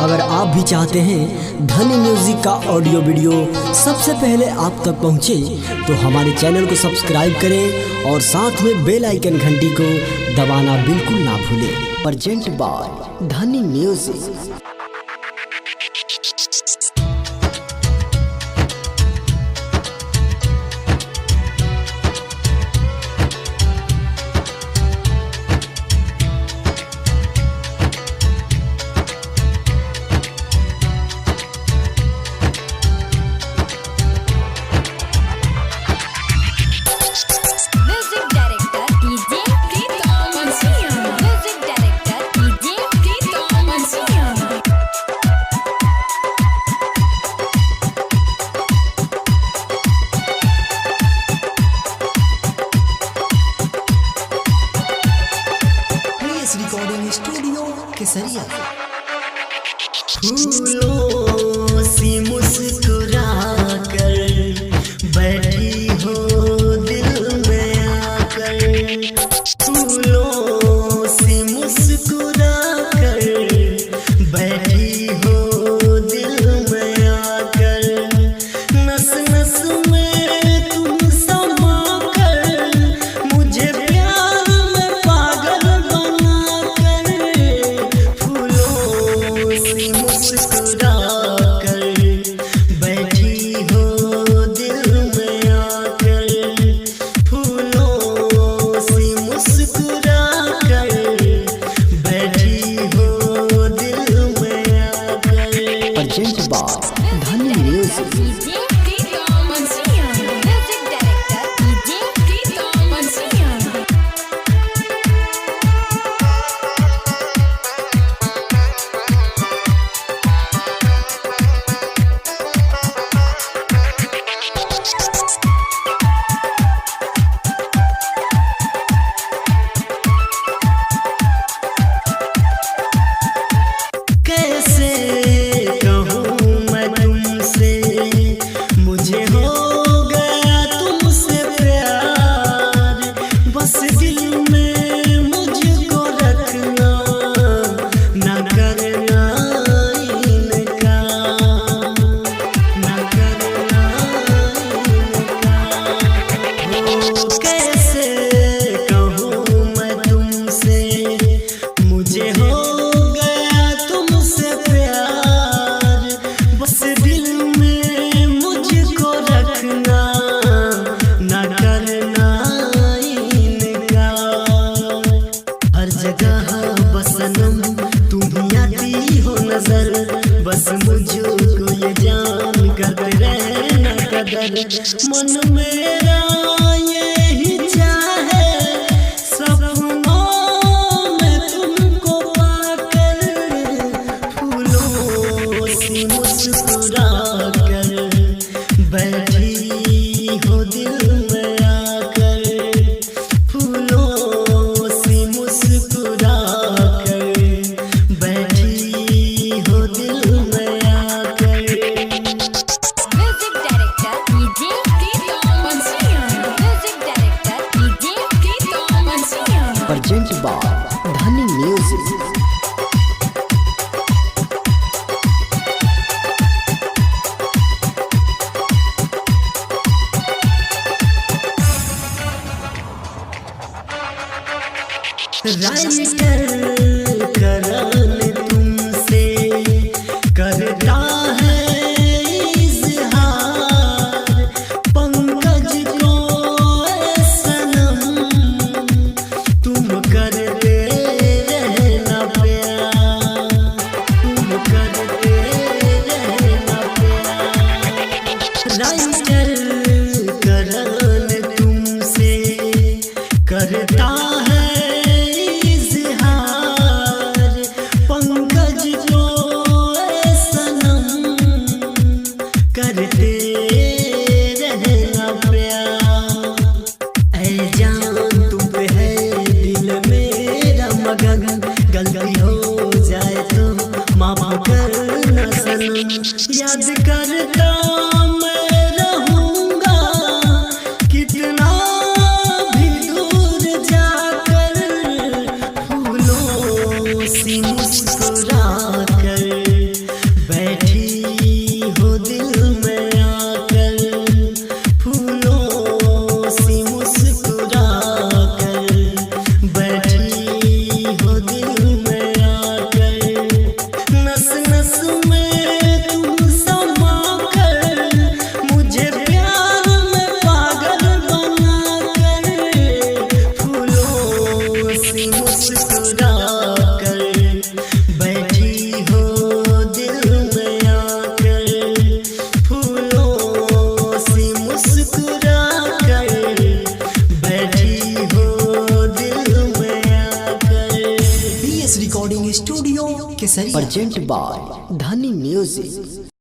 अगर आप भी चाहते हैं धनी म्यूजिक का ऑडियो वीडियो सबसे पहले आप तक पहुंचे तो हमारे चैनल को सब्सक्राइब करें और साथ में बेल आइकन घंटी को दबाना बिल्कुल ना भूलें। प्रेजेंट बाय धनी म्यूजिक। रिकॉर्डिंग स्टूडियो केसरिया। फूलों सी मुस्कुरा कर बैठी हो दिल में आकर, फूलों सी मुस्कुरा कर बैठी हो दिल में आकर, नस नस में तुम समा कर मुझे प्यार में पागल बना कर, फूलों सी मुस्कुरा कर बैठी हो दिल में आकर, फूलों सी मुस्कुरा कर बैठी हो दिल में आकर। प्रेजेंट बाय धनी म्यूजिक। कैसे कहूँ मैं तुमसे, मुझे हो गया तुमसे प्यार, बस दिल में मुझको रखना, ना करना इनकार, ना करना इनकार। कैसे कहूँ मैं तुमसे, मुझे हो गया तुमसे प्यार, बस दिल में मुझको रखना, ना करना इनकार। हर जगह बस सनम तुम ही आती हो नजर, बस मुझको ये जान कर रहना कदर, मन मेरा यही चाहे सपनों में तुमको पाकर, फूलों सी मुस्कुरा कर बैठी हो दिल में आकर, फूलों सी मुस्कुरा कर बैठी हो दिल में आकर। म्यूजिक डायरेक्टर डीजे प्रीतम बंसी। केसरिया प्रेजेंट बाय धनी म्यूजिक।